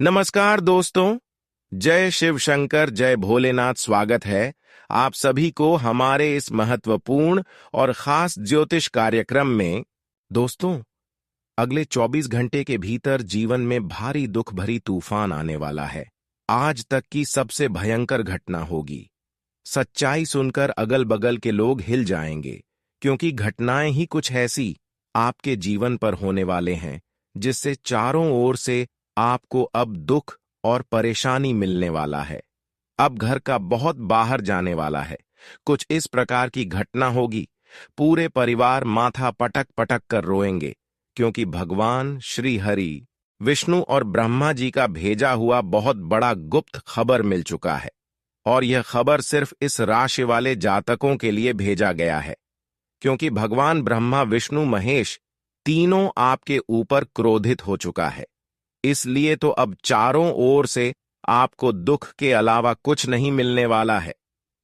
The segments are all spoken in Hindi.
नमस्कार दोस्तों। जय शिव शंकर, जय भोलेनाथ। स्वागत है आप सभी को हमारे इस महत्वपूर्ण और खास ज्योतिष कार्यक्रम में। दोस्तों, अगले 24 घंटे के भीतर जीवन में भारी दुख भरी तूफान आने वाला है। आज तक की सबसे भयंकर घटना होगी। सच्चाई सुनकर अगल बगल के लोग हिल जाएंगे, क्योंकि घटनाएं ही कुछ ऐसी आपके जीवन पर होने वाले हैं जिससे चारों ओर से आपको अब दुख और परेशानी मिलने वाला है। अब घर का बहुत बाहर जाने वाला है। कुछ इस प्रकार की घटना होगी, पूरे परिवार माथा पटक पटक कर रोएंगे, क्योंकि भगवान श्री हरि, विष्णु और ब्रह्मा जी का भेजा हुआ बहुत बड़ा गुप्त खबर मिल चुका है। और यह खबर सिर्फ इस राशि वाले जातकों के लिए भेजा गया है, क्योंकि भगवान ब्रह्मा, विष्णु, महेश तीनों आपके ऊपर क्रोधित हो चुका है। इसलिए तो अब चारों ओर से आपको दुख के अलावा कुछ नहीं मिलने वाला है।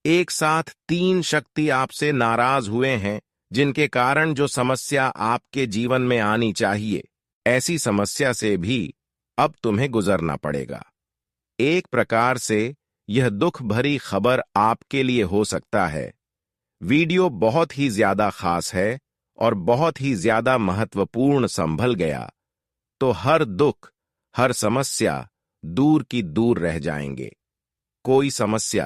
एक साथ 3 शक्ति आपसे नाराज हुए हैं, जिनके कारण जो समस्या आपके जीवन में आनी चाहिए, ऐसी समस्या से भी अब तुम्हें गुजरना पड़ेगा। एक प्रकार से यह दुख भरी खबर आपके लिए हो सकता है। वीडियो बहुत ही ज्यादा खास है और बहुत ही ज्यादा महत्वपूर्ण संभल गया तो हर दुख, हर समस्या दूर की दूर रह जाएंगे। कोई समस्या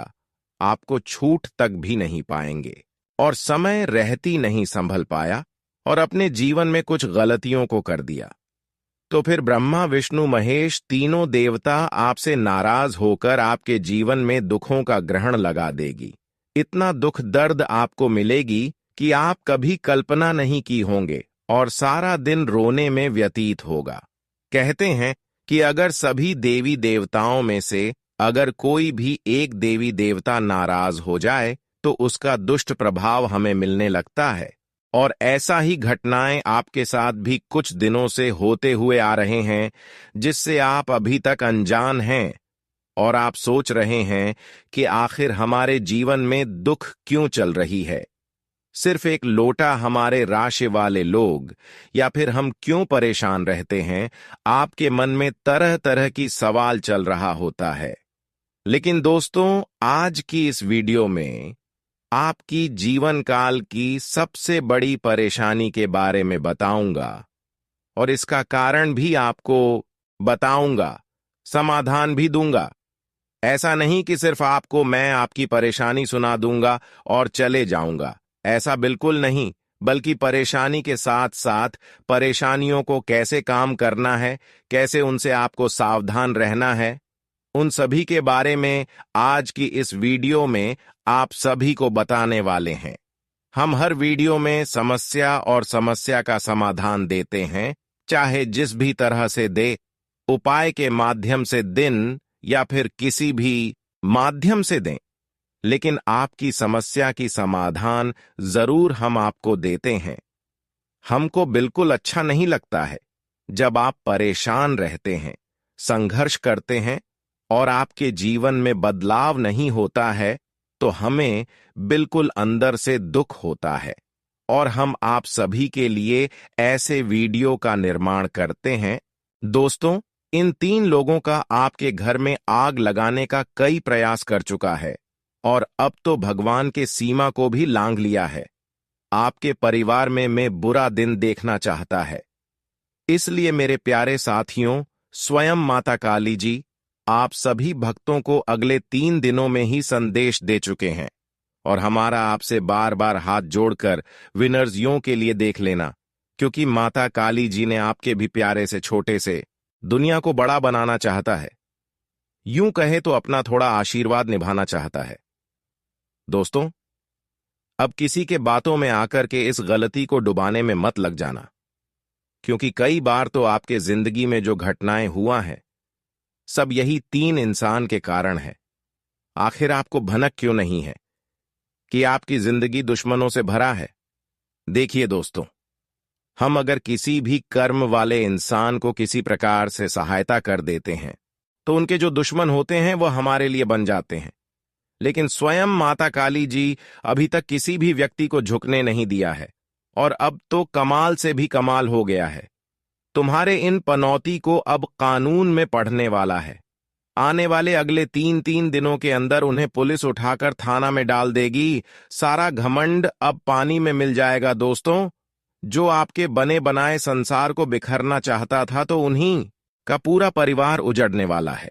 आपको छूट तक भी नहीं पाएंगे। और समय रहती नहीं संभल पाया और अपने जीवन में कुछ गलतियों को कर दिया, तो फिर ब्रह्मा, विष्णु, महेश तीनों देवता आपसे नाराज होकर आपके जीवन में दुखों का ग्रहण लगा देगी। इतना दुख दर्द आपको मिलेगी कि आप कभी कल्पना नहीं की होंगे, और सारा दिन रोने में व्यतीत होगा। कहते हैं कि अगर सभी देवी देवताओं में से अगर कोई भी एक देवी देवता नाराज हो जाए तो उसका दुष्ट प्रभाव हमें मिलने लगता है। और ऐसा ही घटनाएं आपके साथ भी कुछ दिनों से होते हुए आ रहे हैं, जिससे आप अभी तक अनजान हैं और आप सोच रहे हैं कि आखिर हमारे जीवन में दुख क्यों चल रही है। सिर्फ एक लोटा हमारे राशि वाले लोग, या फिर हम क्यों परेशान रहते हैं, आपके मन में तरह तरह की सवाल चल रहा होता है। लेकिन दोस्तों, आज की इस वीडियो में आपकी जीवन काल की सबसे बड़ी परेशानी के बारे में बताऊंगा, और इसका कारण भी आपको बताऊंगा, समाधान भी दूंगा। ऐसा नहीं कि सिर्फ आपको मैं आपकी परेशानी सुना दूंगा और चले जाऊंगा, ऐसा बिल्कुल नहीं, बल्कि परेशानी के साथ साथ परेशानियों को कैसे काम करना है, कैसे उनसे आपको सावधान रहना है, उन सभी के बारे में आज की इस वीडियो में आप सभी को बताने वाले हैं। हम हर वीडियो में समस्या और समस्या का समाधान देते हैं, चाहे जिस भी तरह से दे, उपाय के माध्यम से दिन या फिर किसी भी माध्यम से दें, लेकिन आपकी समस्या की समाधान जरूर हम आपको देते हैं। हमको बिल्कुल अच्छा नहीं लगता है जब आप परेशान रहते हैं, संघर्ष करते हैं और आपके जीवन में बदलाव नहीं होता है, तो हमें बिल्कुल अंदर से दुख होता है। और हम आप सभी के लिए ऐसे वीडियो का निर्माण करते हैं। दोस्तों, इन 3 लोगों का आपके घर में आग लगाने का कई प्रयास कर चुका है, और अब तो भगवान के सीमा को भी लांघ लिया है। आपके परिवार में बुरा दिन देखना चाहता है। इसलिए मेरे प्यारे साथियों, स्वयं माता काली जी आप सभी भक्तों को अगले 3 दिनों में ही संदेश दे चुके हैं, और हमारा आपसे बार बार हाथ जोड़कर विनर्स यूं के लिए देख लेना, क्योंकि माता काली जी ने आपके भी प्यारे से छोटे से दुनिया को बड़ा बनाना चाहता है। यूं कहे तो अपना थोड़ा आशीर्वाद निभाना चाहता है। दोस्तों, अब किसी के बातों में आकर के इस गलती को डुबाने में मत लग जाना, क्योंकि कई बार तो आपके जिंदगी में जो घटनाएं हुआ है, सब यही 3 इंसान के कारण है। आखिर आपको भनक क्यों नहीं है कि आपकी जिंदगी दुश्मनों से भरा है? देखिए दोस्तों, हम अगर किसी भी कर्म वाले इंसान को किसी प्रकार से सहायता कर देते हैं, तो उनके जो दुश्मन होते हैं वो हमारे लिए बन जाते हैं। लेकिन स्वयं माता काली जी अभी तक किसी भी व्यक्ति को झुकने नहीं दिया है, और अब तो कमाल से भी कमाल हो गया है। तुम्हारे इन पनौती को अब कानून में पढ़ने वाला है। आने वाले अगले 3 दिनों के अंदर उन्हें पुलिस उठाकर थाना में डाल देगी। सारा घमंड अब पानी में मिल जाएगा दोस्तों। जो आपके बने बनाए संसार को बिखरना चाहता था तो उन्हीं का पूरा परिवार उजड़ने वाला है।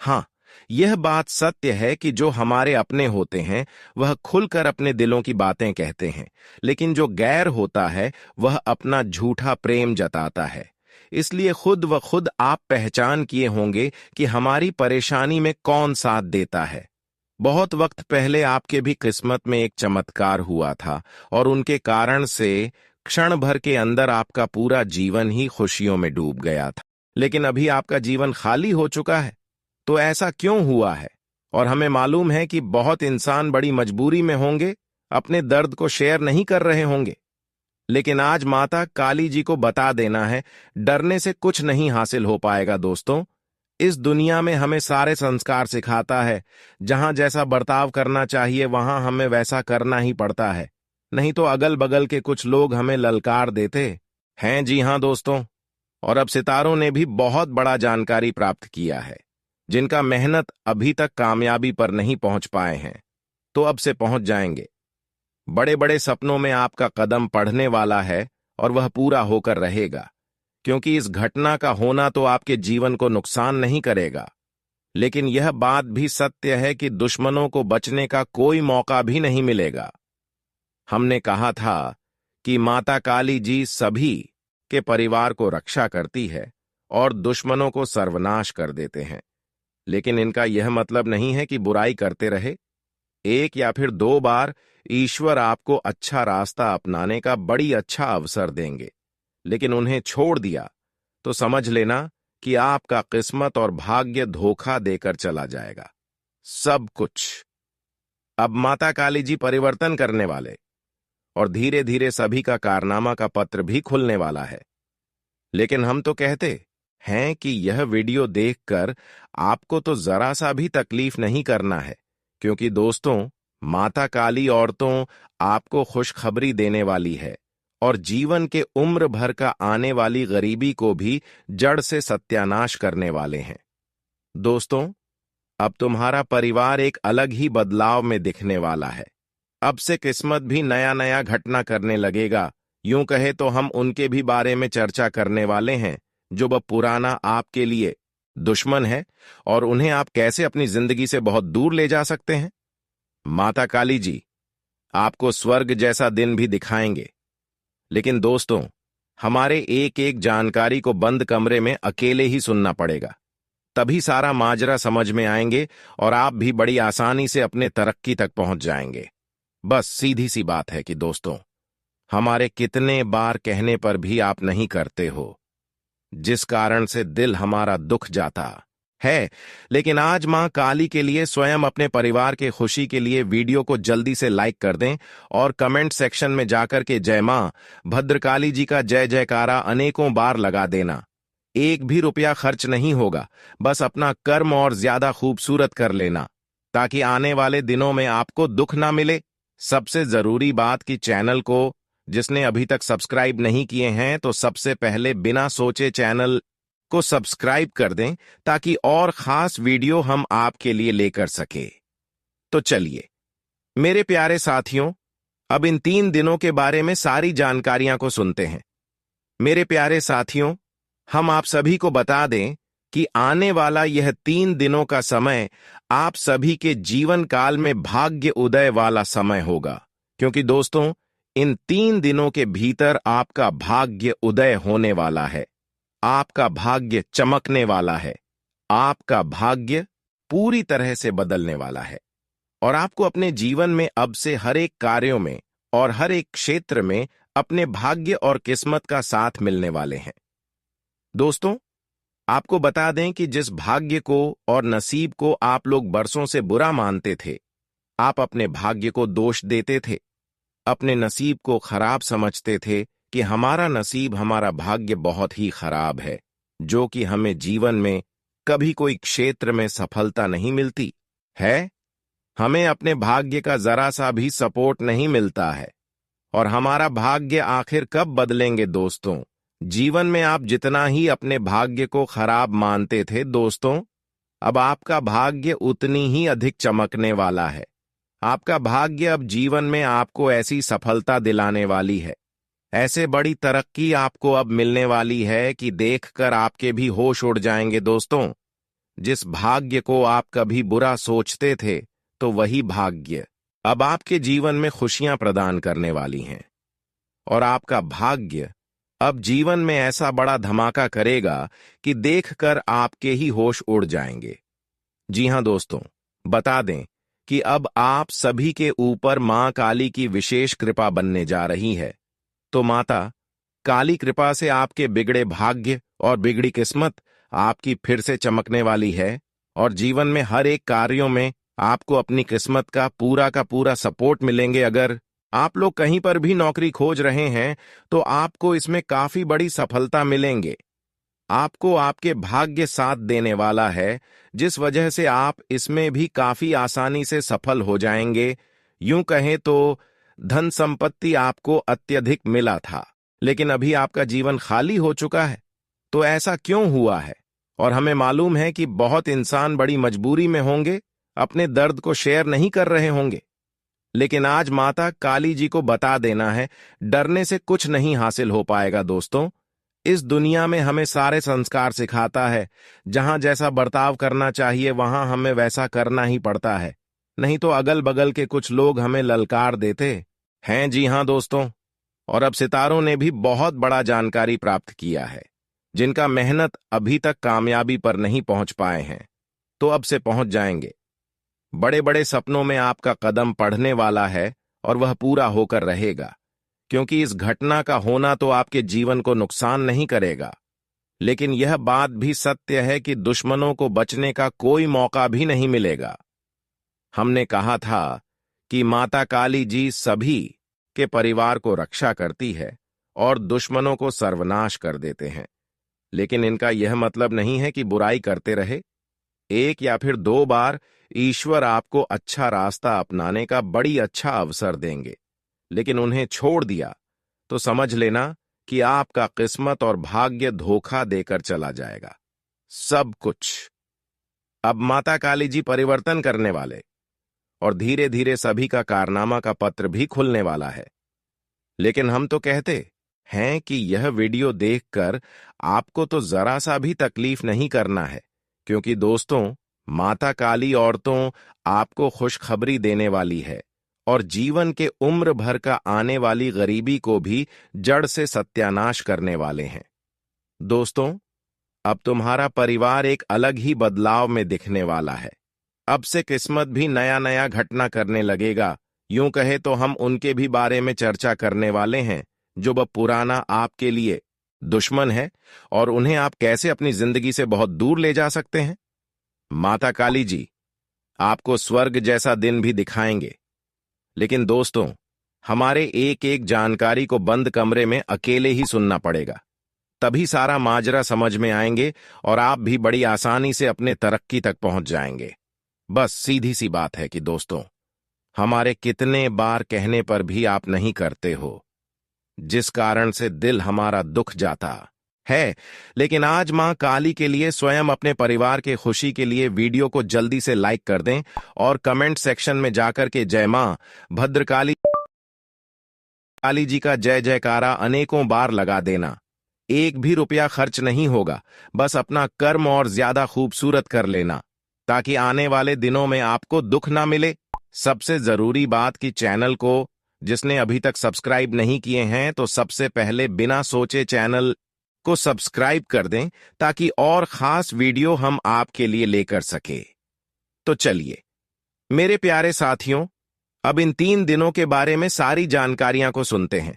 हाँ, यह बात सत्य है कि जो हमारे अपने होते हैं वह खुलकर अपने दिलों की बातें कहते हैं, लेकिन जो गैर होता है वह अपना झूठा प्रेम जताता है। इसलिए खुद व खुद आप पहचान किए होंगे कि हमारी परेशानी में कौन साथ देता है। बहुत वक्त पहले आपके भी किस्मत में एक चमत्कार हुआ था और उनके कारण से क्षण भर के अंदर आपका पूरा जीवन ही खुशियों में डूब गया था। लेकिन अभी आपका जीवन खाली हो चुका है। तो ऐसा क्यों हुआ है? और हमें मालूम है कि बहुत इंसान बड़ी मजबूरी में होंगे, अपने दर्द को शेयर नहीं कर रहे होंगे। लेकिन आज माता काली जी को बता देना है, डरने से कुछ नहीं हासिल हो पाएगा दोस्तों। इस दुनिया में हमें सारे संस्कार सिखाता है। जहां जैसा बर्ताव करना चाहिए वहां हमें वैसा करना ही पड़ता है, नहीं तो अगल बगल के कुछ लोग हमें ललकार देते हैं। जी हां दोस्तों, और अब सितारों ने भी बहुत बड़ा जानकारी प्राप्त किया है। जिनका मेहनत अभी तक कामयाबी पर नहीं पहुंच पाए हैं, तो अब से पहुंच जाएंगे। बड़े बड़े सपनों में आपका कदम पड़ने वाला है और वह पूरा होकर रहेगा, क्योंकि इस घटना का होना तो आपके जीवन को नुकसान नहीं करेगा। लेकिन यह बात भी सत्य है कि दुश्मनों को बचने का कोई मौका भी नहीं मिलेगा। हमने कहा था कि माता काली जी सभी के परिवार को रक्षा करती है और दुश्मनों को सर्वनाश कर देते हैं। लेकिन इनका यह मतलब नहीं है कि बुराई करते रहे। एक या फिर 2 बार ईश्वर आपको अच्छा रास्ता अपनाने का बड़ी अच्छा अवसर देंगे, लेकिन उन्हें छोड़ दिया तो समझ लेना कि आपका किस्मत और भाग्य धोखा देकर चला जाएगा। सब कुछ अब माता काली जी परिवर्तन करने वाले और धीरे धीरे सभी का कारनामा का पत्र भी खुलने वाला है। लेकिन हम तो कहते हैं कि यह वीडियो देखकर आपको तो जरा सा भी तकलीफ नहीं करना है, क्योंकि दोस्तों माता काली औरतों आपको खुशखबरी देने वाली है और जीवन के उम्र भर का आने वाली गरीबी को भी जड़ से सत्यानाश करने वाले हैं। दोस्तों, अब तुम्हारा परिवार एक अलग ही बदलाव में दिखने वाला है। अब से किस्मत भी नया नया घटना करने लगेगा। यूं कहे तो हम उनके भी बारे में चर्चा करने वाले हैं जो वह पुराना आपके लिए दुश्मन है और उन्हें आप कैसे अपनी जिंदगी से बहुत दूर ले जा सकते हैं। माता काली जी आपको स्वर्ग जैसा दिन भी दिखाएंगे। लेकिन दोस्तों, हमारे एक एक जानकारी को बंद कमरे में अकेले ही सुनना पड़ेगा, तभी सारा माजरा समझ में आएंगे और आप भी बड़ी आसानी से अपने तरक्की तक पहुंच जाएंगे। बस सीधी सी बात है कि दोस्तों, हमारे कितने बार कहने पर भी आप नहीं करते हो, जिस कारण से दिल हमारा दुख जाता है। लेकिन आज मां काली के लिए स्वयं अपने परिवार के खुशी के लिए वीडियो को जल्दी से लाइक कर दें और कमेंट सेक्शन में जाकर के जय मां भद्रकाली जी का जय जयकारा अनेकों बार लगा देना। एक भी रुपया खर्च नहीं होगा, बस अपना कर्म और ज्यादा खूबसूरत कर लेना, ताकि आने वाले दिनों में आपको दुख ना मिले। सबसे जरूरी बात कि चैनल को जिसने अभी तक सब्सक्राइब नहीं किए हैं तो सबसे पहले बिना सोचे चैनल को सब्सक्राइब कर दें, ताकि और खास वीडियो हम आपके लिए लेकर सके। तो चलिए मेरे प्यारे साथियों, अब इन 3 दिनों के बारे में सारी जानकारियां को सुनते हैं। मेरे प्यारे साथियों, हम आप सभी को बता दें कि आने वाला यह 3 दिनों का समय आप सभी के जीवन काल में भाग्य उदय वाला समय होगा, क्योंकि दोस्तों इन 3 दिनों के भीतर आपका भाग्य उदय होने वाला है, आपका भाग्य चमकने वाला है, आपका भाग्य पूरी तरह से बदलने वाला है और आपको अपने जीवन में अब से हर एक कार्यों में और हर एक क्षेत्र में अपने भाग्य और किस्मत का साथ मिलने वाले हैं। दोस्तों, आपको बता दें कि जिस भाग्य को और नसीब को आप लोग बरसों से बुरा मानते थे, आप अपने भाग्य को दोष देते थे, अपने नसीब को खराब समझते थे कि हमारा नसीब हमारा भाग्य बहुत ही खराब है, जो कि हमें जीवन में कभी कोई क्षेत्र में सफलता नहीं मिलती है, हमें अपने भाग्य का जरा सा भी सपोर्ट नहीं मिलता है और हमारा भाग्य आखिर कब बदलेंगे दोस्तों, जीवन में आप जितना ही अपने भाग्य को खराब मानते थे दोस्तों, अब आपका भाग्य उतनी ही अधिक चमकने वाला है। आपका भाग्य अब जीवन में आपको ऐसी सफलता दिलाने वाली है, ऐसे बड़ी तरक्की आपको अब मिलने वाली है कि देखकर आपके भी होश उड़ जाएंगे दोस्तों। जिस भाग्य को आप कभी बुरा सोचते थे, तो वही भाग्य अब आपके जीवन में खुशियां प्रदान करने वाली हैं। और आपका भाग्य अब जीवन में ऐसा बड़ा धमाका करेगा कि देखकर आपके ही होश उड़ जाएंगे। जी हां दोस्तों, बता दें कि अब आप सभी के ऊपर मां काली की विशेष कृपा बनने जा रही है। तो माता काली कृपा से आपके बिगड़े भाग्य और बिगड़ी किस्मत आपकी फिर से चमकने वाली है, और जीवन में हर एक कार्यों में आपको अपनी किस्मत का पूरा सपोर्ट मिलेंगे। अगर आप लोग कहीं पर भी नौकरी खोज रहे हैं, तो आपको इसमें काफी बड़ी सफलता मिलेंगे। आपको आपके भाग्य साथ देने वाला है, जिस वजह से आप इसमें भी काफी आसानी से सफल हो जाएंगे। यूं कहें तो धन संपत्ति आपको अत्यधिक मिला था, लेकिन अभी आपका जीवन खाली हो चुका है। तो ऐसा क्यों हुआ है? और हमें मालूम है कि बहुत इंसान बड़ी मजबूरी में होंगे, अपने दर्द को शेयर नहीं कर रहे होंगे। लेकिन आज माता काली जी को बता देना है, डरने से कुछ नहीं हासिल हो पाएगा दोस्तों। इस दुनिया में हमें सारे संस्कार सिखाता है। जहां जैसा बर्ताव करना चाहिए वहां हमें वैसा करना ही पड़ता है, नहीं तो अगल बगल के कुछ लोग हमें ललकार देते हैं। जी हां दोस्तों, और अब सितारों ने भी बहुत बड़ा जानकारी प्राप्त किया है। जिनका मेहनत अभी तक कामयाबी पर नहीं पहुंच पाए हैं, तो अब से पहुंच जाएंगे। बड़े बड़े सपनों में आपका कदम पड़ने वाला है, और वह पूरा होकर रहेगा। क्योंकि इस घटना का होना तो आपके जीवन को नुकसान नहीं करेगा, लेकिन यह बात भी सत्य है कि दुश्मनों को बचने का कोई मौका भी नहीं मिलेगा। हमने कहा था कि माता काली जी सभी के परिवार को रक्षा करती है और दुश्मनों को सर्वनाश कर देते हैं। लेकिन इनका यह मतलब नहीं है कि बुराई करते रहे। एक या फिर 2 बार ईश्वर आपको अच्छा रास्ता अपनाने का बड़ी अच्छा अवसर देंगे, लेकिन उन्हें छोड़ दिया तो समझ लेना कि आपका किस्मत और भाग्य धोखा देकर चला जाएगा। सब कुछ अब माता काली जी परिवर्तन करने वाले, और धीरे धीरे सभी का कारनामा का पत्र भी खुलने वाला है। लेकिन हम तो कहते हैं कि यह वीडियो देखकर आपको तो जरा सा भी तकलीफ नहीं करना है, क्योंकि दोस्तों माता काली औरतों आपको खुशखबरी देने वाली है, और जीवन के उम्र भर का आने वाली गरीबी को भी जड़ से सत्यानाश करने वाले हैं। दोस्तों, अब तुम्हारा परिवार एक अलग ही बदलाव में दिखने वाला है। अब से किस्मत भी नया नया घटना करने लगेगा। यूं कहे तो हम उनके भी बारे में चर्चा करने वाले हैं, जो वह पुराना आपके लिए दुश्मन है, और उन्हें आप कैसे अपनी जिंदगी से बहुत दूर ले जा सकते हैं। माता काली जी आपको स्वर्ग जैसा दिन भी दिखाएंगे। लेकिन दोस्तों, हमारे एक एक जानकारी को बंद कमरे में अकेले ही सुनना पड़ेगा, तभी सारा माजरा समझ में आएंगे और आप भी बड़ी आसानी से अपने तरक्की तक पहुंच जाएंगे। बस सीधी सी बात है कि दोस्तों, हमारे कितने बार कहने पर भी आप नहीं करते हो, जिस कारण से दिल हमारा दुख जाता है। लेकिन आज मां काली के लिए स्वयं अपने परिवार के खुशी के लिए वीडियो को जल्दी से लाइक कर दें, और कमेंट सेक्शन में जाकर के जय मां भद्रकाली काली जी का जय जयकारा अनेकों बार लगा देना। एक भी रुपया खर्च नहीं होगा, बस अपना कर्म और ज्यादा खूबसूरत कर लेना, ताकि आने वाले दिनों में आपको दुख ना मिले। सबसे जरूरी बात कि चैनल को जिसने अभी तक सब्सक्राइब नहीं किए हैं, तो सबसे पहले बिना सोचे चैनल को सब्सक्राइब कर दें, ताकि और खास वीडियो हम आपके लिए लेकर सके। तो चलिए मेरे प्यारे साथियों, अब इन 3 दिनों के बारे में सारी जानकारियां को सुनते हैं।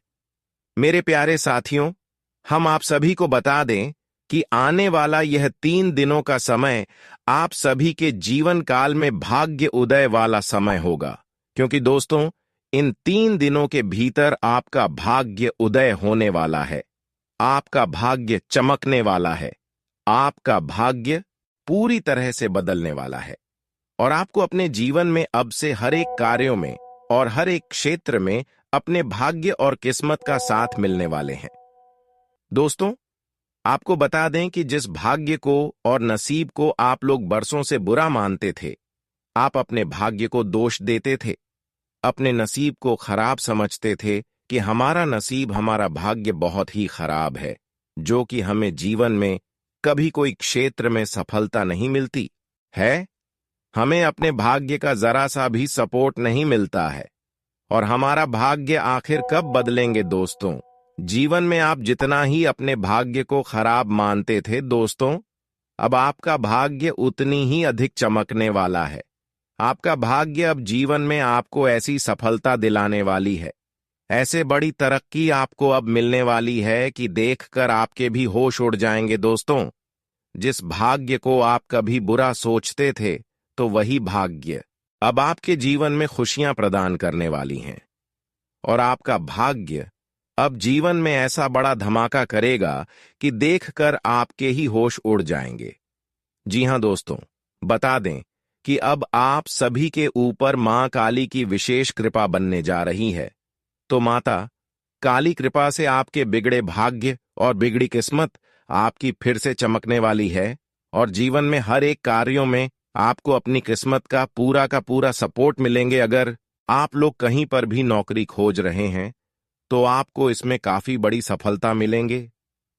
मेरे प्यारे साथियों, हम आप सभी को बता दें कि आने वाला यह 3 दिनों का समय आप सभी के जीवन काल में भाग्य उदय वाला समय होगा, क्योंकि दोस्तों इन 3 दिनों के भीतर आपका भाग्य उदय होने वाला है, आपका भाग्य चमकने वाला है, आपका भाग्य पूरी तरह से बदलने वाला है, और आपको अपने जीवन में अब से हर एक कार्यों में और हर एक क्षेत्र में अपने भाग्य और किस्मत का साथ मिलने वाले हैं। दोस्तों, आपको बता दें कि जिस भाग्य को और नसीब को आप लोग बरसों से बुरा मानते थे, आप अपने भाग्य को दोष देते थे, अपने नसीब को खराब समझते थे कि हमारा नसीब, हमारा भाग्य बहुत ही खराब है, जो कि हमें जीवन में कभी कोई क्षेत्र में सफलता नहीं मिलती है। हमें अपने भाग्य का जरा सा भी सपोर्ट नहीं मिलता है। और हमारा भाग्य आखिर कब बदलेंगे दोस्तों? जीवन में आप जितना ही अपने भाग्य को खराब मानते थे दोस्तों, अब आपका भाग्य उतनी ही अधिक चमकने वाला है। आपका भाग्य अब जीवन में आपको ऐसी सफलता दिलाने वाली है, ऐसे बड़ी तरक्की आपको अब मिलने वाली है कि देखकर आपके भी होश उड़ जाएंगे दोस्तों। जिस भाग्य को आप कभी बुरा सोचते थे, तो वही भाग्य अब आपके जीवन में खुशियां प्रदान करने वाली हैं। और आपका भाग्य अब जीवन में ऐसा बड़ा धमाका करेगा कि देखकर आपके ही होश उड़ जाएंगे। जी हां दोस्तों, बता दें कि अब आप सभी के ऊपर मां काली की विशेष कृपा बनने जा रही है। तो माता काली कृपा से आपके बिगड़े भाग्य और बिगड़ी किस्मत आपकी फिर से चमकने वाली है, और जीवन में हर एक कार्यों में आपको अपनी किस्मत का पूरा सपोर्ट मिलेंगे। अगर आप लोग कहीं पर भी नौकरी खोज रहे हैं, तो आपको इसमें काफी बड़ी सफलता मिलेंगे।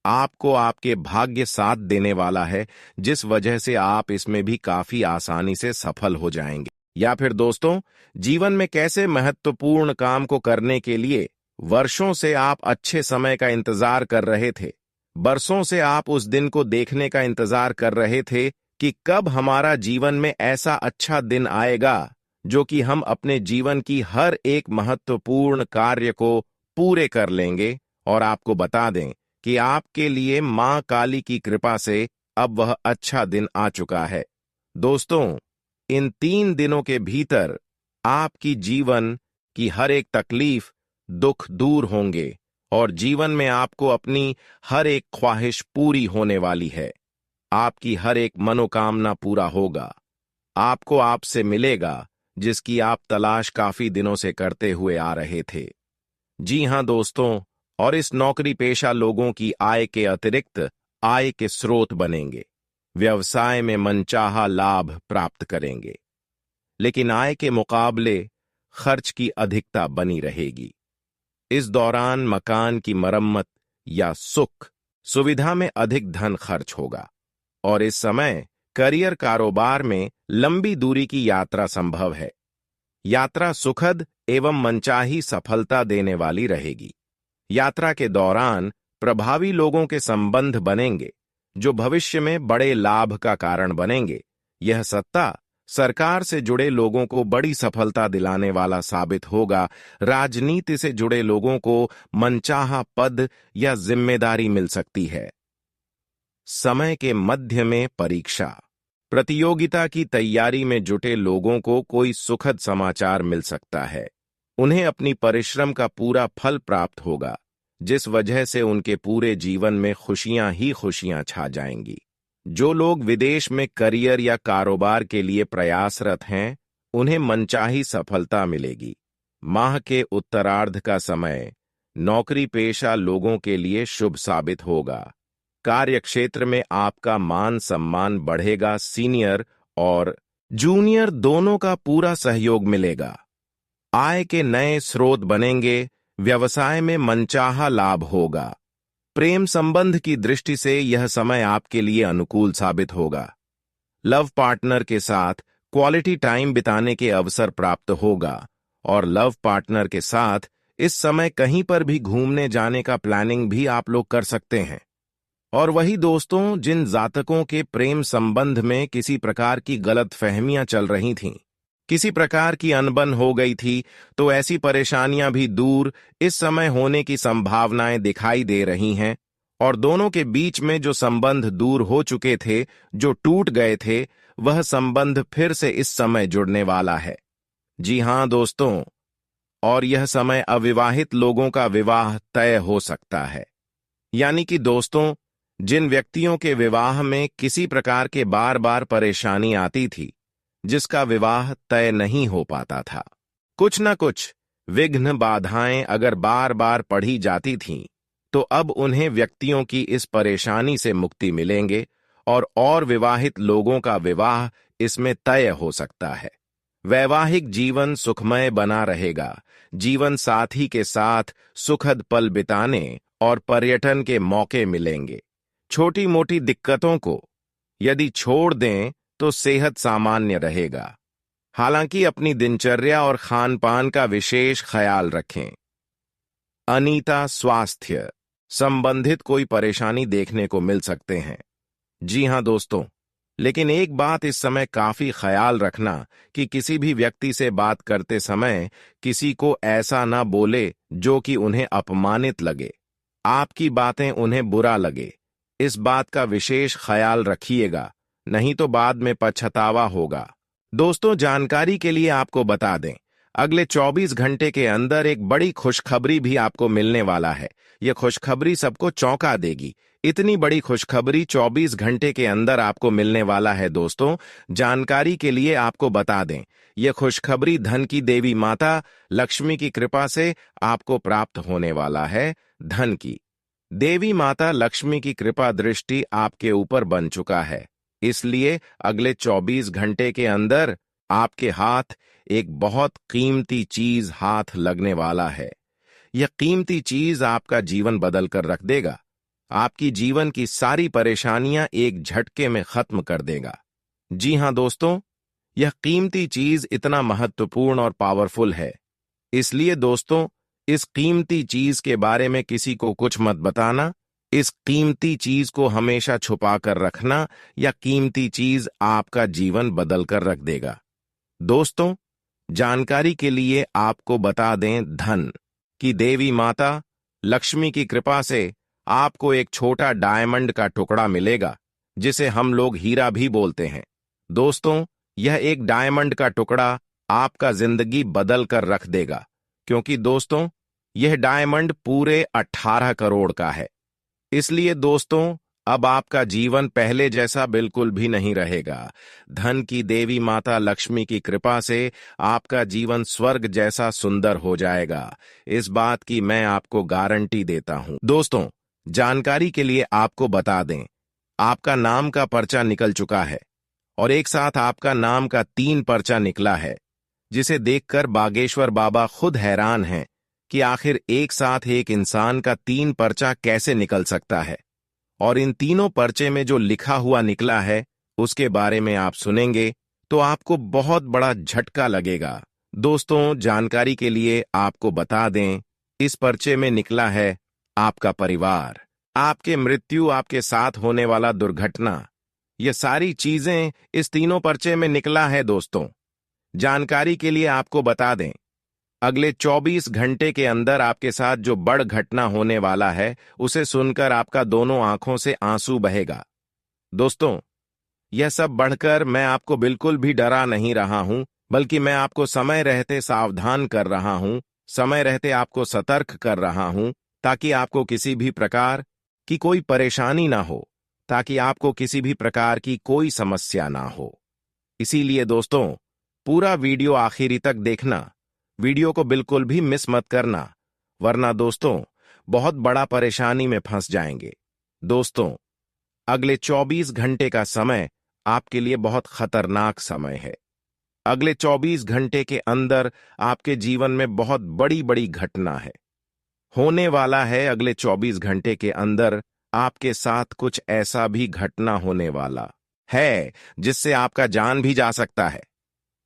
आपको आपके भाग्य साथ देने वाला है, जिस वजह से आप इसमें भी काफी आसानी से सफल हो जाएंगे। या फिर दोस्तों, जीवन में कैसे महत्वपूर्ण काम को करने के लिए वर्षों से आप अच्छे समय का इंतजार कर रहे थे, बरसों से आप उस दिन को देखने का इंतजार कर रहे थे कि कब हमारा जीवन में ऐसा अच्छा दिन आएगा जो कि हम अपने जीवन की हर एक महत्वपूर्ण कार्य को पूरे कर लेंगे। और आपको बता दें कि आपके लिए मां काली की कृपा से अब वह अच्छा दिन आ चुका है। दोस्तों, इन 3 दिनों के भीतर आपकी जीवन की हर एक तकलीफ, दुख दूर होंगे और जीवन में आपको अपनी हर एक ख्वाहिश पूरी होने वाली है। आपकी हर एक मनोकामना पूरा होगा। आपको आपसे मिलेगा जिसकी आप तलाश काफी दिनों से करते हुए आ रहे थे। जी हां दोस्तों, और इस नौकरी पेशा लोगों की आय के अतिरिक्त आय के स्रोत बनेंगे। व्यवसाय में मनचाहा लाभ प्राप्त करेंगे, लेकिन आय के मुकाबले खर्च की अधिकता बनी रहेगी। इस दौरान मकान की मरम्मत या सुख सुविधा में अधिक धन खर्च होगा, और इस समय करियर कारोबार में लंबी दूरी की यात्रा संभव है। यात्रा सुखद एवं मनचाही सफलता देने वाली रहेगी। यात्रा के दौरान प्रभावी लोगों के संबंध बनेंगे, जो भविष्य में बड़े लाभ का कारण बनेंगे। यह सत्ता सरकार से जुड़े लोगों को बड़ी सफलता दिलाने वाला साबित होगा। राजनीति से जुड़े लोगों को मनचाहा पद या जिम्मेदारी मिल सकती है। समय के मध्य में परीक्षा, प्रतियोगिता की तैयारी में जुटे लोगों को कोई सुखद समाचार मिल सकता है। उन्हें अपनी परिश्रम का पूरा फल प्राप्त होगा, जिस वजह से उनके पूरे जीवन में खुशियां ही खुशियां छा जाएंगी। जो लोग विदेश में करियर या कारोबार के लिए प्रयासरत हैं, उन्हें मनचाही सफलता मिलेगी। माह के उत्तरार्ध का समय नौकरी पेशा लोगों के लिए शुभ साबित होगा। कार्य क्षेत्र में आपका मान सम्मान बढ़ेगा। सीनियर और जूनियर दोनों का पूरा सहयोग मिलेगा। आय के नए स्रोत बनेंगे। व्यवसाय में मनचाहा लाभ होगा। प्रेम संबंध की दृष्टि से यह समय आपके लिए अनुकूल साबित होगा। लव पार्टनर के साथ क्वालिटी टाइम बिताने के अवसर प्राप्त होगा, और लव पार्टनर के साथ इस समय कहीं पर भी घूमने जाने का प्लानिंग भी आप लोग कर सकते हैं। और वही दोस्तों, जिन जातकों के प्रेम संबंध में किसी प्रकार की गलतफहमियां चल रही थीं, किसी प्रकार की अनबन हो गई थी, तो ऐसी परेशानियां भी दूर इस समय होने की संभावनाएं दिखाई दे रही हैं। और दोनों के बीच में जो संबंध दूर हो चुके थे, जो टूट गए थे, वह संबंध फिर से इस समय जुड़ने वाला है। जी हां दोस्तों, और यह समय अविवाहित लोगों का विवाह तय हो सकता है। यानी कि दोस्तों, जिन व्यक्तियों के विवाह में किसी प्रकार के बार बार परेशानी आती थी, जिसका विवाह तय नहीं हो पाता था, कुछ न कुछ विघ्न बाधाएं अगर बार बार पढ़ी जाती थीं, तो अब उन्हें व्यक्तियों की इस परेशानी से मुक्ति मिलेंगे और विवाहित लोगों का विवाह इसमें तय हो सकता है। वैवाहिक जीवन सुखमय बना रहेगा। जीवन साथी के साथ सुखद पल बिताने और पर्यटन के मौके मिलेंगे। छोटी मोटी दिक्कतों को यदि छोड़ दें तो सेहत सामान्य रहेगा। हालांकि अपनी दिनचर्या और खान पान का विशेष ख्याल रखें। अनीता, स्वास्थ्य संबंधित कोई परेशानी देखने को मिल सकते हैं। जी हां दोस्तों, लेकिन एक बात इस समय काफी ख्याल रखना कि किसी भी व्यक्ति से बात करते समय किसी को ऐसा ना बोले जो कि उन्हें अपमानित लगे, आपकी बातें उन्हें बुरा लगे। इस बात का विशेष ख्याल रखिएगा, नहीं तो बाद में पछतावा होगा। दोस्तों, जानकारी के लिए आपको बता दें, अगले 24 घंटे के अंदर एक बड़ी खुशखबरी भी आपको मिलने वाला है। यह खुशखबरी सबको चौंका देगी। इतनी बड़ी खुशखबरी 24 घंटे के अंदर आपको मिलने वाला है। दोस्तों, जानकारी के लिए आपको बता दें, यह खुशखबरी धन की देवी माता लक्ष्मी की कृपा से आपको प्राप्त होने वाला है। धन की देवी माता लक्ष्मी की कृपा दृष्टि आपके ऊपर बन चुका है, इसलिए अगले 24 घंटे के अंदर आपके हाथ एक बहुत कीमती चीज हाथ लगने वाला है। यह कीमती चीज आपका जीवन बदल कर रख देगा। आपकी जीवन की सारी परेशानियां एक झटके में खत्म कर देगा। जी हां दोस्तों, यह कीमती चीज इतना महत्वपूर्ण और पावरफुल है, इसलिए दोस्तों इस कीमती चीज के बारे में किसी को कुछ मत बताना। इस कीमती चीज को हमेशा छुपा कर रखना, या कीमती चीज आपका जीवन बदल कर रख देगा। दोस्तों, जानकारी के लिए आपको बता दें, धन की देवी माता लक्ष्मी की कृपा से आपको एक छोटा डायमंड का टुकड़ा मिलेगा, जिसे हम लोग हीरा भी बोलते हैं। दोस्तों, यह एक डायमंड का टुकड़ा आपका जिंदगी बदल कर रख देगा, क्योंकि दोस्तों यह डायमंड पूरे 18 करोड़ का है। इसलिए दोस्तों अब आपका जीवन पहले जैसा बिल्कुल भी नहीं रहेगा। धन की देवी माता लक्ष्मी की कृपा से आपका जीवन स्वर्ग जैसा सुंदर हो जाएगा। इस बात की मैं आपको गारंटी देता हूं। दोस्तों, जानकारी के लिए आपको बता दें, आपका नाम का पर्चा निकल चुका है और एक साथ आपका नाम का 3 पर्चा निकला है, जिसे देखकर बागेश्वर बाबा खुद हैरान हैं कि आखिर एक साथ एक इंसान का 3 पर्चा कैसे निकल सकता है। और इन तीनों पर्चे में जो लिखा हुआ निकला है उसके बारे में आप सुनेंगे तो आपको बहुत बड़ा झटका लगेगा। दोस्तों, जानकारी के लिए आपको बता दें, इस पर्चे में निकला है आपका परिवार, आपके मृत्यु, आपके साथ होने वाला दुर्घटना, ये सारी चीजें इस तीनों पर्चे में निकला है। दोस्तों, जानकारी के लिए आपको बता दें, अगले 24 घंटे के अंदर आपके साथ जो बड़ घटना होने वाला है उसे सुनकर आपका दोनों आंखों से आंसू बहेगा। दोस्तों, यह सब बढ़कर मैं आपको बिल्कुल भी डरा नहीं रहा हूं, बल्कि मैं आपको समय रहते सावधान कर रहा हूं, समय रहते आपको सतर्क कर रहा हूं, ताकि आपको किसी भी प्रकार की कोई परेशानी ना हो, ताकि आपको किसी भी प्रकार की कोई समस्या ना हो। इसीलिए दोस्तों, पूरा वीडियो आखिरी तक देखना, वीडियो को बिल्कुल भी मिस मत करना, वरना दोस्तों बहुत बड़ा परेशानी में फंस जाएंगे। दोस्तों, अगले 24 घंटे का समय आपके लिए बहुत खतरनाक समय है। अगले 24 घंटे के अंदर आपके जीवन में बहुत बड़ी बड़ी घटना है होने वाला है। अगले 24 घंटे के अंदर आपके साथ कुछ ऐसा भी घटना होने वाला है जिससे आपका जान भी जा सकता है।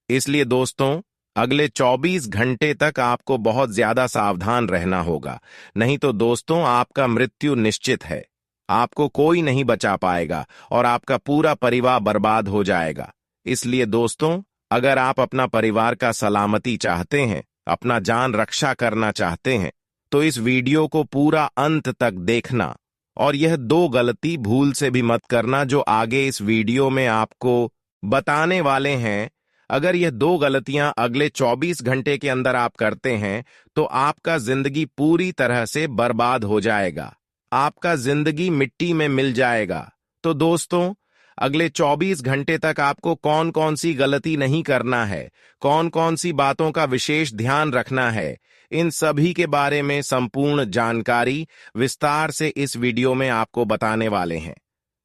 इसलिए दोस्तों, अगले 24 घंटे तक आपको बहुत ज्यादा सावधान रहना होगा, नहीं तो दोस्तों आपका मृत्यु निश्चित है। आपको कोई नहीं बचा पाएगा और आपका पूरा परिवार बर्बाद हो जाएगा। इसलिए दोस्तों, अगर आप अपना परिवार का सलामती चाहते हैं, अपना जान रक्षा करना चाहते हैं, तो इस वीडियो को पूरा अंत तक देखना और यह 2 गलती भूल से भी मत करना जो आगे इस वीडियो में आपको बताने वाले हैं। अगर यह 2 गलतियां अगले 24 घंटे के अंदर आप करते हैं तो आपका जिंदगी पूरी तरह से बर्बाद हो जाएगा, आपका जिंदगी मिट्टी में मिल जाएगा। तो दोस्तों, अगले 24 घंटे तक आपको कौन कौन सी गलती नहीं करना है, कौन कौन सी बातों का विशेष ध्यान रखना है, इन सभी के बारे में संपूर्ण जानकारी विस्तार से इस वीडियो में आपको बताने वाले हैं।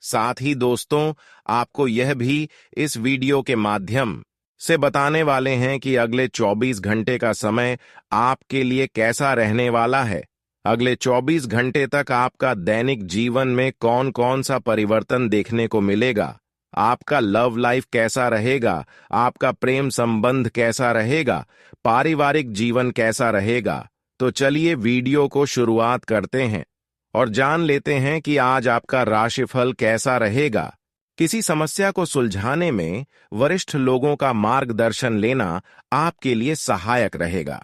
साथ ही दोस्तों, आपको यह भी इस वीडियो के माध्यम से बताने वाले हैं कि अगले 24 घंटे का समय आपके लिए कैसा रहने वाला है। अगले 24 घंटे तक आपका दैनिक जीवन में कौन कौन सा परिवर्तन देखने को मिलेगा, आपका लव लाइफ कैसा रहेगा, आपका प्रेम संबंध कैसा रहेगा, पारिवारिक जीवन कैसा रहेगा। तो चलिए वीडियो को शुरुआत करते हैं और जान लेते हैं कि आज आपका राशिफल कैसा रहेगा। किसी समस्या को सुलझाने में वरिष्ठ लोगों का मार्गदर्शन लेना आपके लिए सहायक रहेगा।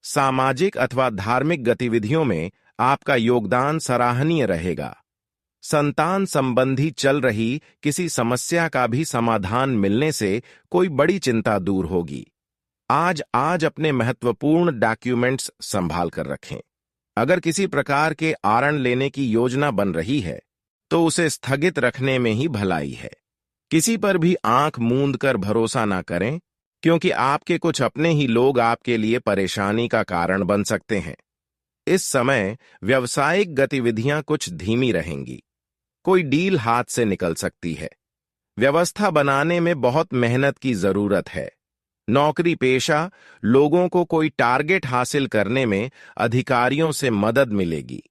सामाजिक अथवा धार्मिक गतिविधियों में आपका योगदान सराहनीय रहेगा। संतान संबंधी चल रही किसी समस्या का भी समाधान मिलने से कोई बड़ी चिंता दूर होगी। आज अपने महत्वपूर्ण डॉक्यूमेंट्स संभाल कर रखें। अगर किसी प्रकार के आरण लेने की योजना बन रही है तो उसे स्थगित रखने में ही भलाई है। किसी पर भी आंख मूंद कर भरोसा ना करें, क्योंकि आपके कुछ अपने ही लोग आपके लिए परेशानी का कारण बन सकते हैं। इस समय व्यावसायिक गतिविधियां कुछ धीमी रहेंगी। कोई डील हाथ से निकल सकती है। व्यवस्था बनाने में बहुत मेहनत की जरूरत है। नौकरी पेशा लोगों को कोई टारगेट हासिल करने में अधिकारियों से मदद मिलेगी।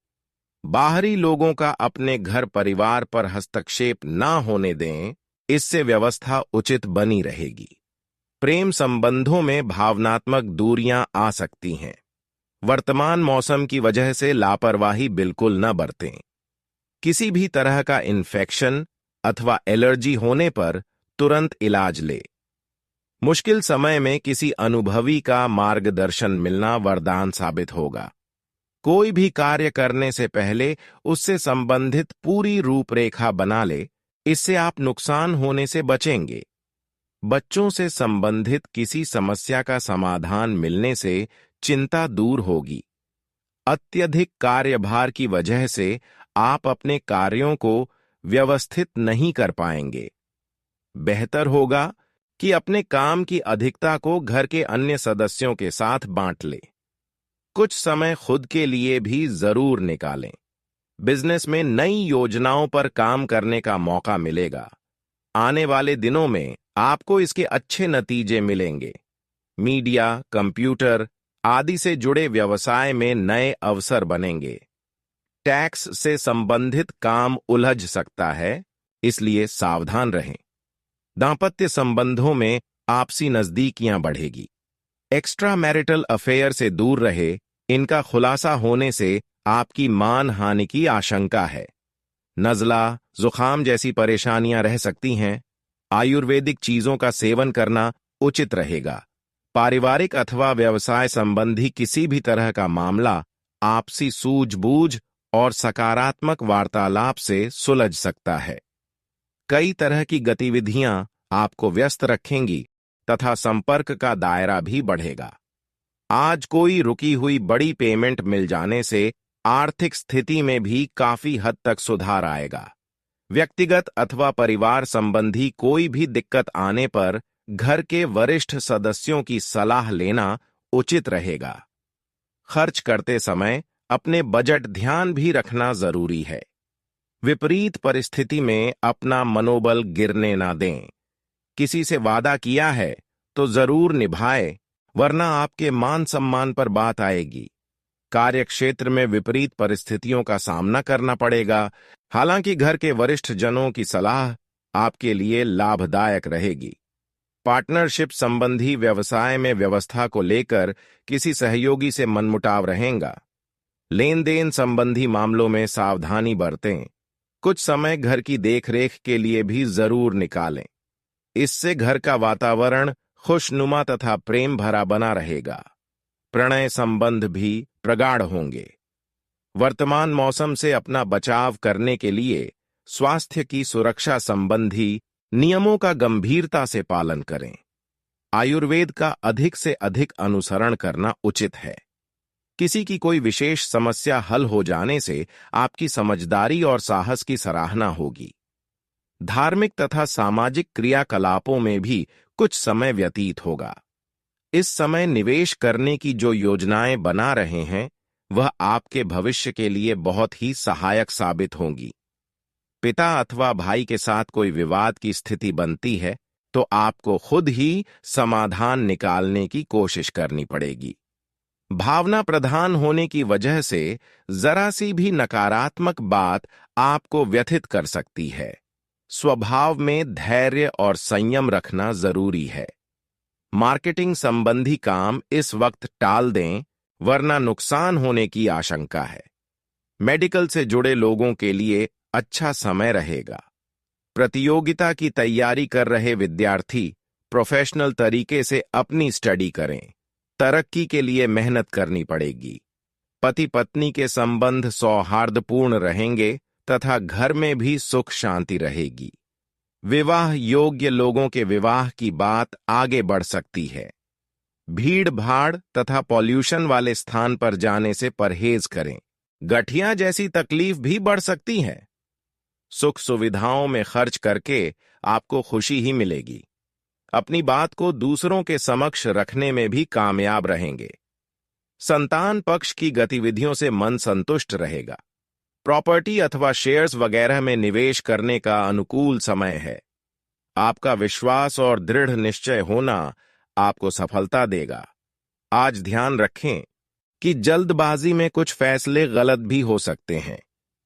बाहरी लोगों का अपने घर परिवार पर हस्तक्षेप ना होने दें, इससे व्यवस्था उचित बनी रहेगी। प्रेम संबंधों में भावनात्मक दूरियां आ सकती हैं। वर्तमान मौसम की वजह से लापरवाही बिल्कुल न बरतें। किसी भी तरह का इन्फेक्शन अथवा एलर्जी होने पर तुरंत इलाज ले। मुश्किल समय में किसी अनुभवी का मार्गदर्शन मिलना वरदान साबित होगा। कोई भी कार्य करने से पहले उससे संबंधित पूरी रूपरेखा बना ले, इससे आप नुकसान होने से बचेंगे। बच्चों से संबंधित किसी समस्या का समाधान मिलने से चिंता दूर होगी। अत्यधिक कार्यभार की वजह से आप अपने कार्यों को व्यवस्थित नहीं कर पाएंगे। बेहतर होगा कि अपने काम की अधिकता को घर के अन्य सदस्यों के साथ बांट लें। कुछ समय खुद के लिए भी जरूर निकालें। बिजनेस में नई योजनाओं पर काम करने का मौका मिलेगा। आने वाले दिनों में आपको इसके अच्छे नतीजे मिलेंगे। मीडिया, कंप्यूटर आदि से जुड़े व्यवसाय में नए अवसर बनेंगे। टैक्स से संबंधित काम उलझ सकता है, इसलिए सावधान रहें। दांपत्य संबंधों में आपसी नजदीकियां बढ़ेगी। एक्स्ट्रा मैरिटल अफेयर से दूर रहे, इनका खुलासा होने से आपकी मान हानि की आशंका है। नज़ला, जुखाम जैसी परेशानियां रह सकती हैं। आयुर्वेदिक चीजों का सेवन करना उचित रहेगा। पारिवारिक अथवा व्यवसाय संबंधी किसी भी तरह का मामला आपसी सूझबूझ और सकारात्मक वार्तालाप से सुलझ सकता है। कई तरह की गतिविधियां आपको व्यस्त रखेंगी तथा संपर्क का दायरा भी बढ़ेगा। आज कोई रुकी हुई बड़ी पेमेंट मिल जाने से आर्थिक स्थिति में भी काफी हद तक सुधार आएगा। व्यक्तिगत अथवा परिवार संबंधी कोई भी दिक्कत आने पर घर के वरिष्ठ सदस्यों की सलाह लेना उचित रहेगा। खर्च करते समय अपने बजट ध्यान भी रखना जरूरी है। विपरीत परिस्थिति में अपना मनोबल गिरने ना दें। किसी से वादा किया है तो जरूर निभाए, वरना आपके मान सम्मान पर बात आएगी। कार्यक्षेत्र में विपरीत परिस्थितियों का सामना करना पड़ेगा। हालांकि घर के वरिष्ठ जनों की सलाह आपके लिए लाभदायक रहेगी। पार्टनरशिप संबंधी व्यवसाय में व्यवस्था को लेकर किसी सहयोगी से मनमुटाव रहेगा। लेन देन संबंधी मामलों में सावधानी बरतें। कुछ समय घर की देखरेख के लिए भी जरूर निकालें। इससे घर का वातावरण खुशनुमा तथा प्रेम भरा बना रहेगा। प्रणय संबंध भी प्रगाढ़ होंगे। वर्तमान मौसम से अपना बचाव करने के लिए स्वास्थ्य की सुरक्षा संबंधी नियमों का गंभीरता से पालन करें। आयुर्वेद का अधिक से अधिक अनुसरण करना उचित है। किसी की कोई विशेष समस्या हल हो जाने से आपकी समझदारी और साहस की सराहना होगी। धार्मिक तथा सामाजिक क्रियाकलापों में भी कुछ समय व्यतीत होगा। इस समय निवेश करने की जो योजनाएं बना रहे हैं वह आपके भविष्य के लिए बहुत ही सहायक साबित होंगी। पिता अथवा भाई के साथ कोई विवाद की स्थिति बनती है तो आपको खुद ही समाधान निकालने की कोशिश करनी पड़ेगी। भावना प्रधान होने की वजह से जरा सी भी नकारात्मक बात आपको व्यथित कर सकती है। स्वभाव में धैर्य और संयम रखना जरूरी है। मार्केटिंग संबंधी काम इस वक्त टाल दें, वरना नुकसान होने की आशंका है। मेडिकल से जुड़े लोगों के लिए अच्छा समय रहेगा। प्रतियोगिता की तैयारी कर रहे विद्यार्थी प्रोफेशनल तरीके से अपनी स्टडी करें। तरक्की के लिए मेहनत करनी पड़ेगी। पति पत्नी के संबंध सौहार्दपूर्ण रहेंगे तथा घर में भी सुख शांति रहेगी। विवाह योग्य लोगों के विवाह की बात आगे बढ़ सकती है। भीड़ भाड़ तथा पॉल्यूशन वाले स्थान पर जाने से परहेज करें। गठिया जैसी तकलीफ भी बढ़ सकती है। सुख सुविधाओं में खर्च करके आपको खुशी ही मिलेगी। अपनी बात को दूसरों के समक्ष रखने में भी कामयाब रहेंगे। संतान पक्ष की गतिविधियों से मन संतुष्ट रहेगा। प्रॉपर्टी अथवा शेयर्स वगैरह में निवेश करने का अनुकूल समय है। आपका विश्वास और दृढ़ निश्चय होना आपको सफलता देगा। आज ध्यान रखें कि जल्दबाजी में कुछ फैसले गलत भी हो सकते हैं,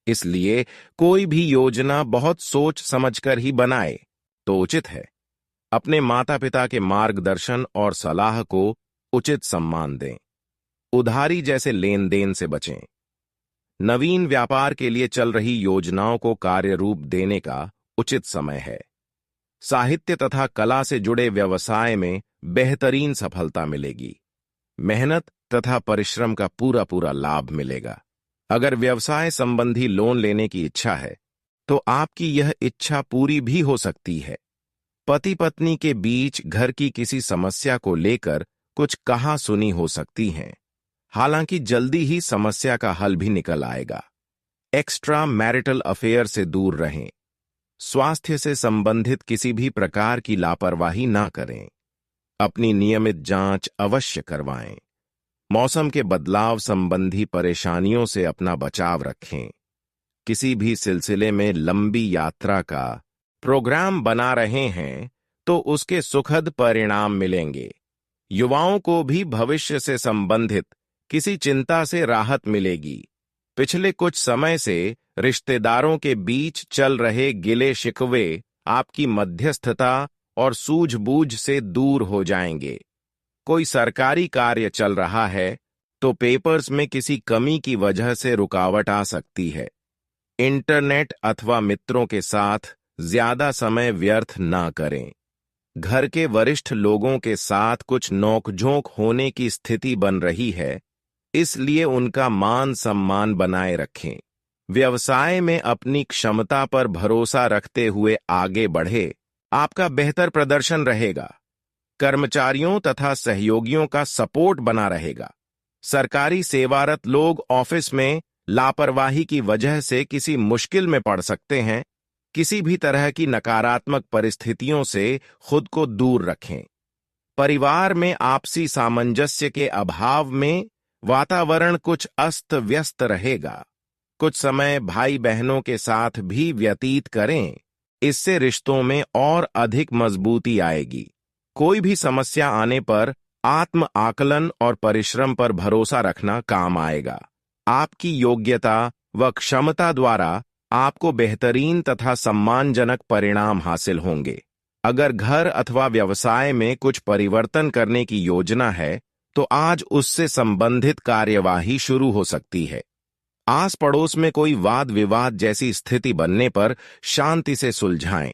इसलिए कोई भी योजना बहुत सोच समझकर ही बनाए तो उचित है। अपने माता पिता के मार्गदर्शन और सलाह को उचित सम्मान दें। उधारी जैसे लेन देन से बचें। नवीन व्यापार के लिए चल रही योजनाओं को कार्य रूप देने का उचित समय है। साहित्य तथा कला से जुड़े व्यवसाय में बेहतरीन सफलता मिलेगी। मेहनत तथा परिश्रम का पूरा पूरा लाभ मिलेगा। अगर व्यवसाय संबंधी लोन लेने की इच्छा है तो आपकी यह इच्छा पूरी भी हो सकती है। पति पत्नी के बीच घर की किसी समस्या को लेकर कुछ कहा सुनी हो सकती हैं, हालांकि जल्दी ही समस्या का हल भी निकल आएगा। एक्स्ट्रा मैरिटल अफेयर से दूर रहें। स्वास्थ्य से संबंधित किसी भी प्रकार की लापरवाही ना करें। अपनी नियमित जांच अवश्य करवाएं। मौसम के बदलाव संबंधी परेशानियों से अपना बचाव रखें। किसी भी सिलसिले में लंबी यात्रा का प्रोग्राम बना रहे हैं तो उसके सुखद परिणाम मिलेंगे। युवाओं को भी भविष्य से संबंधित किसी चिंता से राहत मिलेगी। पिछले कुछ समय से रिश्तेदारों के बीच चल रहे गिले शिकवे आपकी मध्यस्थता और सूझबूझ से दूर हो जाएंगे। कोई सरकारी कार्य चल रहा है तो पेपर्स में किसी कमी की वजह से रुकावट आ सकती है। इंटरनेट अथवा मित्रों के साथ ज्यादा समय व्यर्थ ना करें। घर के वरिष्ठ लोगों के साथ कुछ नोकझोंक होने की स्थिति बन रही है, इसलिए उनका मान सम्मान बनाए रखें। व्यवसाय में अपनी क्षमता पर भरोसा रखते हुए आगे बढ़े, आपका बेहतर प्रदर्शन रहेगा। कर्मचारियों तथा सहयोगियों का सपोर्ट बना रहेगा। सरकारी सेवारत लोग ऑफिस में लापरवाही की वजह से किसी मुश्किल में पड़ सकते हैं। किसी भी तरह की नकारात्मक परिस्थितियों से खुद को दूर रखें। परिवार में आपसी सामंजस्य के अभाव में वातावरण कुछ अस्त व्यस्त रहेगा। कुछ समय भाई बहनों के साथ भी व्यतीत करें, इससे रिश्तों में और अधिक मजबूती आएगी। कोई भी समस्या आने पर आत्म आकलन और परिश्रम पर भरोसा रखना काम आएगा। आपकी योग्यता व क्षमता द्वारा आपको बेहतरीन तथा सम्मानजनक परिणाम हासिल होंगे। अगर घर अथवा व्यवसाय में कुछ परिवर्तन करने की योजना है तो आज उससे संबंधित कार्यवाही शुरू हो सकती है। आस पड़ोस में कोई वाद विवाद जैसी स्थिति बनने पर शांति से सुलझाएं।